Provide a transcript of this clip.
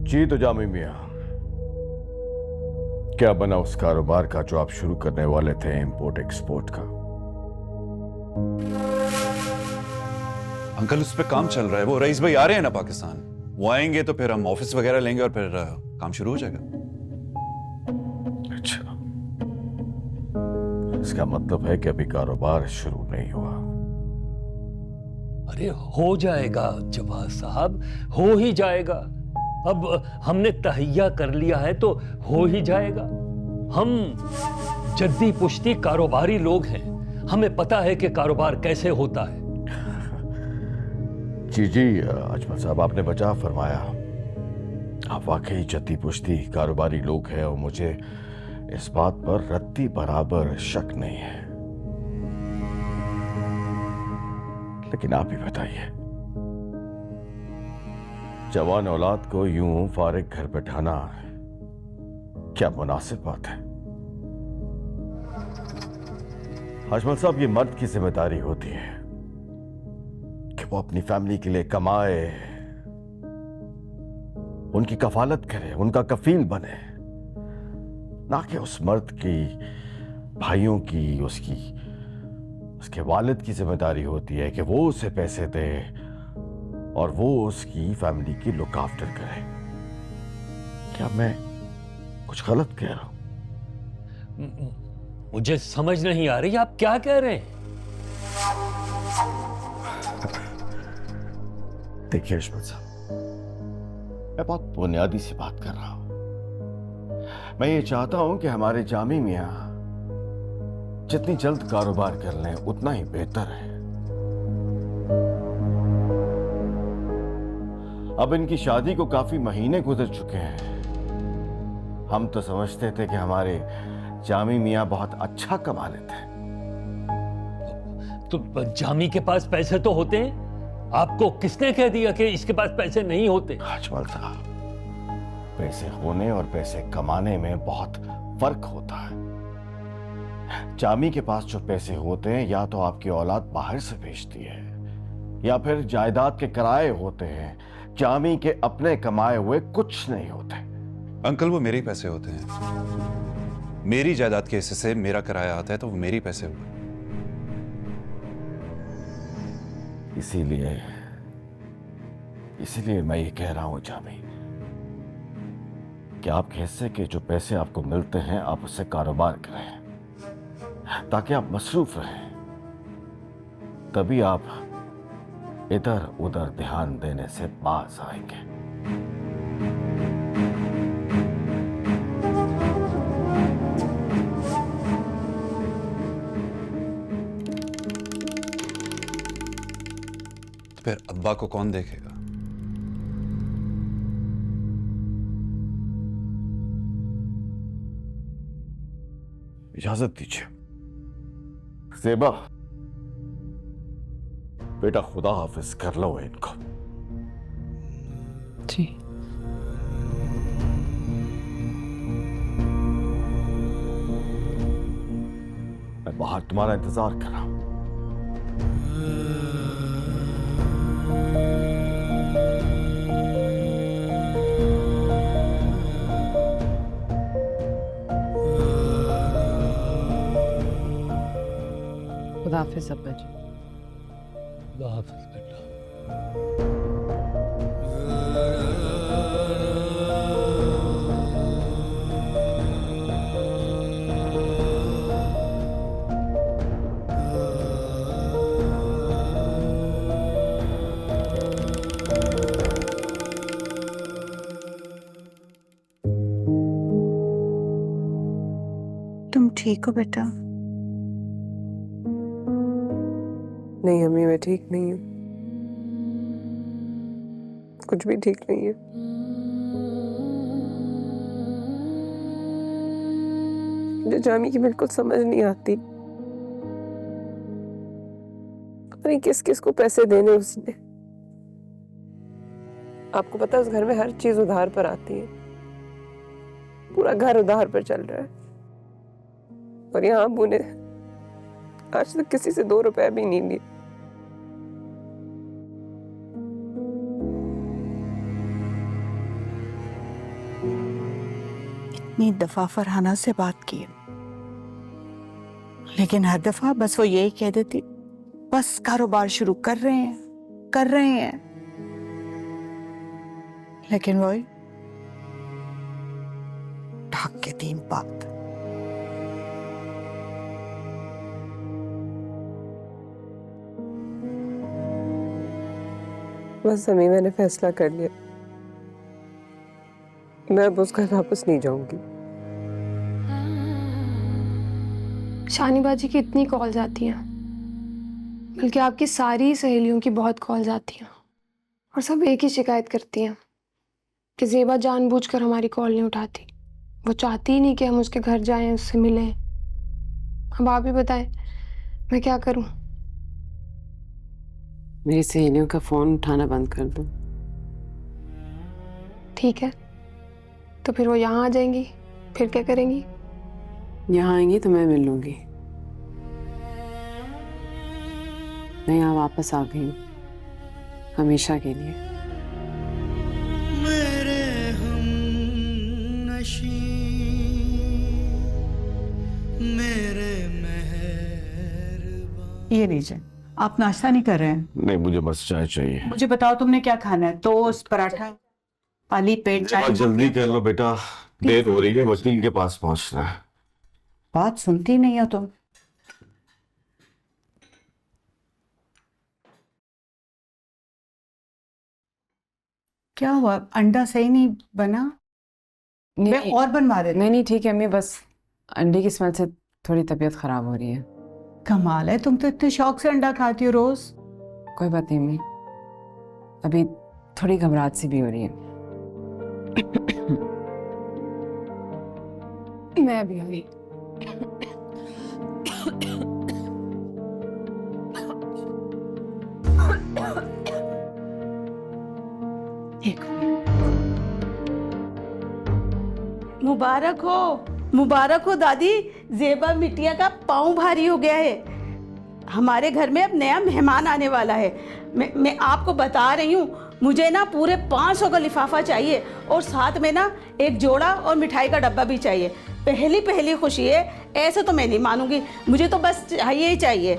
जी तो जामी मियां, क्या बना उस कारोबार का जो आप शुरू करने वाले थे, इंपोर्ट एक्सपोर्ट का? अंकल, उस पर काम चल रहा है। वो रईस भाई आ रहे हैं ना पाकिस्तान। वो आएंगे तो फिर हम ऑफिस वगैरह लेंगे और फिर काम शुरू हो जाएगा। अच्छा, इसका मतलब है कि अभी कारोबार शुरू नहीं हुआ। अरे हो जाएगा जवाद साहब, हो ही जाएगा। अब हमने तहैया कर लिया है तो हो ही जाएगा। हम जद्दी पुश्ती कारोबारी लोग हैं, हमें पता है कि कारोबार कैसे होता है। जी अजमल साहब, आपने बचा फरमाया। आप वाकई जद्दी पुश्ती कारोबारी लोग हैं और मुझे इस बात पर रत्ती बराबर शक नहीं है। लेकिन आप ही बताइए, जवान औलाद को यूं फारिग घर बैठाना क्या मुनासिब बात है? अजमल साहब, ये मर्द की जिम्मेदारी होती है कि वो अपनी फैमिली के लिए कमाए, उनकी कफालत करे, उनका कफील बने, ना कि उस मर्द की, भाइयों की, उसके वालिद की जिम्मेदारी होती है कि वो उसे पैसे दे और वो उसकी फैमिली की लुक आफ्टर करे। क्या मैं कुछ गलत कह रहा हूं? मुझे समझ नहीं आ रही आप क्या कह रहे हैं। देखिए अजमल साहब, मैं बहुत बुनियादी सी बात कर रहा हूं। मैं ये चाहता हूं कि हमारे जामी मियां जितनी जल्द कारोबार कर लें उतना ही बेहतर है। अब इनकी शादी को काफी महीने गुजर चुके हैं। हम तो समझते थे कि हमारे जामी मियां बहुत अच्छा कमा लेते हैं। तो जामी के पास पैसे तो होते हैं, आपको किसने कह दिया कि इसके पास पैसे नहीं होते? अजमल साहब, पैसे होने और पैसे कमाने में बहुत फर्क होता है। जामी के पास जो पैसे होते हैं या तो आपकी औलाद बाहर से भेजती है या फिर जायदाद के किराए होते हैं। जामी के अपने कमाए हुए कुछ नहीं होते। अंकल, वो मेरे ही पैसे होते हैं। मेरी जायदाद के हिस्से से मेरा किराया आता है तो वो मेरे ही पैसे हुए। इसीलिए मैं ये कह रहा हूं जामी कि आपके हिस्से के जो पैसे आपको मिलते हैं आप उससे कारोबार करें ताकि आप मसरूफ रहें। तभी आप इधर उधर ध्यान देने से बाज आएंगे। तो फिर अब्बा को कौन देखेगा? इजाजत दीजिए। ज़ेबा, बेटा खुदा हाफिज कर लो इनको। जी। मैं बाहर तुम्हारा इंतजार कर रहा हूं। खुदा हाफिज अब्बा जी। खुदा हाफिज बेटा। तुम ठीक हो बेटा? नहीं अम्मी, मैं ठीक नहीं हूँ। कुछ भी ठीक नहीं है। मुझे जामी की बिल्कुल समझ नहीं आती। पता नहीं किस किस को पैसे देने उसने। आपको पता है उस घर में हर चीज उधार पर आती है। पूरा घर उधार पर चल रहा है। और यहाँ अब्बू ने आज तक किसी से 2 रुपए भी नहीं लिए। कितनी दफा फरहाना से बात की, लेकिन हर दफा बस वो यही कह देती, बस कारोबार शुरू कर रहे हैं। लेकिन वही ढाक के 3 बात। बस अम्मी, मैंने फैसला कर लिया, मैं अब उस घर वापस नहीं जाऊंगी। शानीबाजी की इतनी कॉल्स आती हैं, बल्कि आपकी सारी सहेलियों की बहुत कॉल्स आती हैं, और सब एक ही शिकायत करती हैं कि ज़ेबा जानबूझकर हमारी कॉल नहीं उठाती। वो चाहती ही नहीं कि हम उसके घर जाएं, उससे मिलें। अब आप ही बताएं, मैं क्या करूं? मेरी सहेलियों का फोन उठाना बंद कर दो। ठीक है, तो फिर वो यहाँ आ जाएंगी, फिर क्या करेंगी? यहाँ आएंगी तो मैं मिल लूंगी। मैं यहाँ वापस आ गई हूँ, हमेशा के लिए। मेरे हमनशी, मेरे मेहरबान। ये लीजिए, आप नाश्ता नहीं कर रहे हैं? नहीं, मुझे बस चाय चाहिए। मुझे बताओ तुमने क्या खाना है? टोस्ट, पराठा, खाली पेट चाय? जल्दी कर लो बेटा, देर हो रही है, वकील के पास पहुंचना है। बात सुनती नहीं हो तुम। क्या हुआ, अंडा सही नहीं बना? मैं और बनवा देती। नहीं ठीक है अम्मी, बस अंडे की स्मेल से थोड़ी तबीयत खराब हो रही है। कमाल है, तुम तो इतने शौक से अंडा खाती हो रोज। कोई बात नहीं अम्मी, अभी थोड़ी घबराहट सी भी हो रही है। मैं भी अभी मुबारक हो दादी, ज़ेबा बिटिया का पाँव भारी हो गया है। हमारे घर में अब नया मेहमान आने वाला है। मैं आपको बता रही हूँ, मुझे ना पूरे 500 का लिफाफा चाहिए, और साथ में ना एक जोड़ा और मिठाई का डब्बा भी चाहिए। पहली खुशी है, ऐसे तो मैं नहीं मानूंगी, मुझे तो बस चाहिए ही चाहिए।